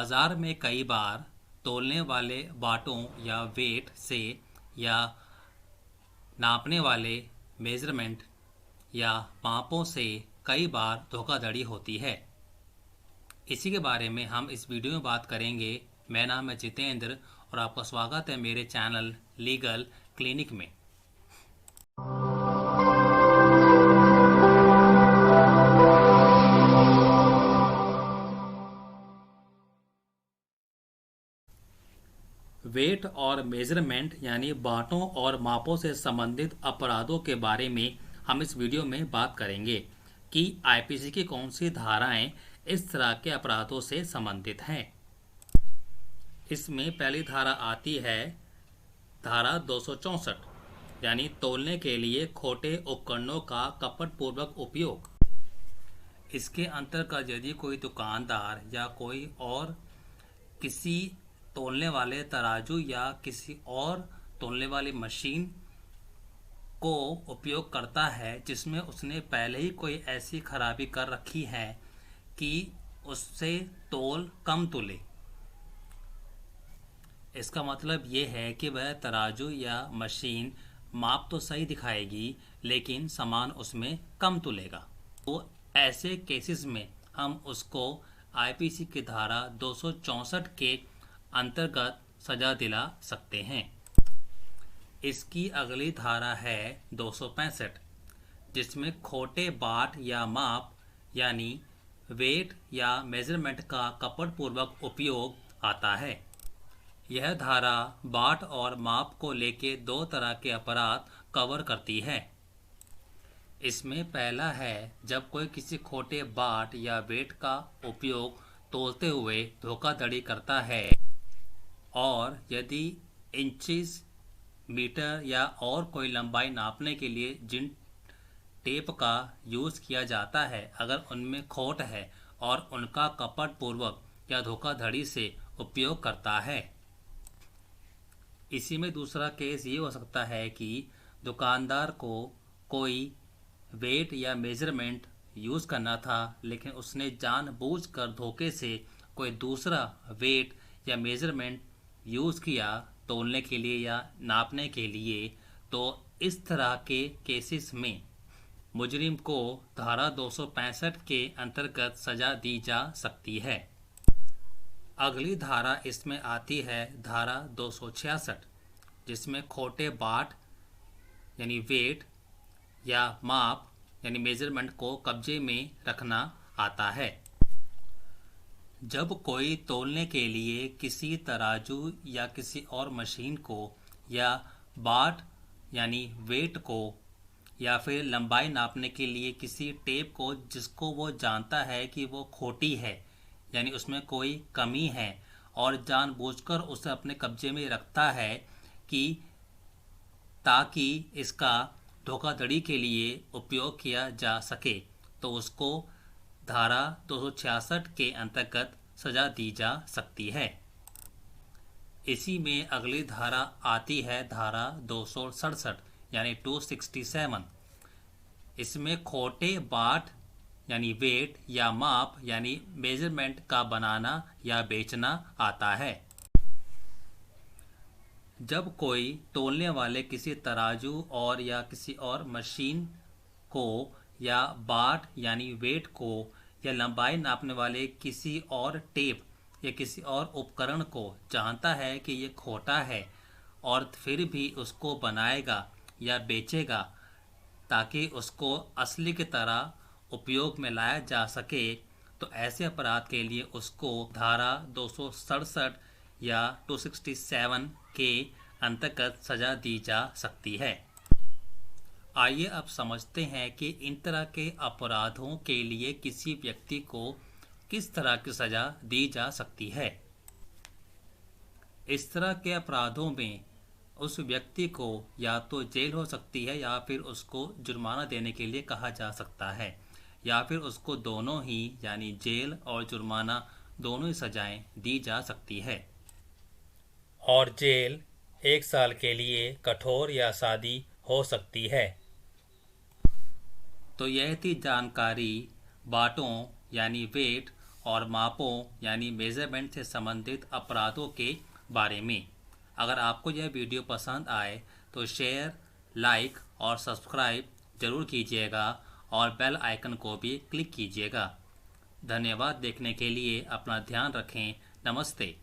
बाजार में कई बार तौलने वाले बाटों या वेट से या नापने वाले मेजरमेंट या मापों से कई बार धोखाधड़ी होती है। इसी के बारे में हम इस वीडियो में बात करेंगे। मेरा नाम है जितेंद्र और आपका स्वागत है मेरे चैनल लीगल क्लिनिक में। वेट और मेजरमेंट यानी बाटों और मापों से संबंधित अपराधों के बारे में हम इस वीडियो में बात करेंगे कि आईपीसी की कौन सी धाराएं इस तरह के अपराधों से संबंधित हैं। इसमें पहली धारा आती है धारा 264 यानी तौलने के लिए खोटे उपकरणों का कपटपूर्वक उपयोग। इसके अंतर्गत यदि कोई दुकानदार या कोई और किसी तौलने वाले तराजू या किसी और तौलने वाली मशीन को उपयोग करता है जिसमें उसने पहले ही कोई ऐसी खराबी कर रखी है कि उससे तौल कम तुले। इसका मतलब ये है कि वह तराजू या मशीन माप तो सही दिखाएगी लेकिन सामान उसमें कम तुलेगा। तो ऐसे केसेस में हम उसको आईपीसी की धारा 264 के अंतर्गत सजा दिला सकते हैं। इसकी अगली धारा है 265 जिसमें खोटे बाट या माप यानी वेट या मेजरमेंट का कपटपूर्वक उपयोग आता है। यह धारा बाट और माप को लेके दो तरह के अपराध कवर करती है। इसमें पहला है जब कोई किसी खोटे बाट या वेट का उपयोग तोलते हुए धोखाधड़ी करता है और यदि इंचेस, मीटर या और कोई लंबाई नापने के लिए जिन टेप का यूज़ किया जाता है अगर उनमें खोट है और उनका कपटपूर्वक या धोखाधड़ी से उपयोग करता है। इसी में दूसरा केस ये हो सकता है कि दुकानदार को कोई वेट या मेजरमेंट यूज़ करना था लेकिन उसने जानबूझकर धोखे से कोई दूसरा वेट या मेजरमेंट यूज़ किया तौलने के लिए या नापने के लिए। तो इस तरह के केसेस में मुजरिम को धारा 265 के अंतर्गत सजा दी जा सकती है। अगली धारा इसमें आती है धारा 266 जिसमें खोटे बाट यानी वेट या माप यानी मेजरमेंट को कब्जे में रखना आता है। जब कोई तौलने के लिए किसी तराजू या किसी और मशीन को या बाट यानी वेट को या फिर लंबाई नापने के लिए किसी टेप को जिसको वो जानता है कि वो खोटी है यानी उसमें कोई कमी है और जानबूझकर उसे अपने कब्जे में रखता है कि ताकि इसका धोखाधड़ी के लिए उपयोग किया जा सके तो उसको धारा 266 के अंतर्गत सजा दी जा सकती है। इसी में अगली धारा आती है धारा 267 यानी 267। इसमें खोटे बाट यानी वेट या माप यानी मेजरमेंट का बनाना या बेचना आता है। जब कोई तौलने वाले किसी तराजू और या किसी और मशीन को या बाट यानी वेट को या लंबाई नापने वाले किसी और टेप या किसी और उपकरण को जानता है कि ये खोटा है और फिर भी उसको बनाएगा या बेचेगा ताकि उसको असली की तरह उपयोग में लाया जा सके तो ऐसे अपराध के लिए उसको धारा 267 या 267 के अंतर्गत सजा दी जा सकती है। आइए अब समझते हैं कि इन तरह के अपराधों के लिए किसी व्यक्ति को किस तरह की सजा दी जा सकती है। इस तरह के अपराधों में उस व्यक्ति को या तो जेल हो सकती है या फिर उसको जुर्माना देने के लिए कहा जा सकता है या फिर उसको दोनों ही यानी जेल और जुर्माना दोनों ही सजाएं दी जा सकती है। और जेल 1 साल के लिए कठोर या सादी हो सकती है। तो यह थी जानकारी बाटों यानी वेट और मापों यानी मेजरमेंट से संबंधित अपराधों के बारे में। अगर आपको यह वीडियो पसंद आए तो शेयर, लाइक और सब्सक्राइब जरूर कीजिएगा और बेल आइकन को भी क्लिक कीजिएगा। धन्यवाद देखने के लिए। अपना ध्यान रखें। नमस्ते।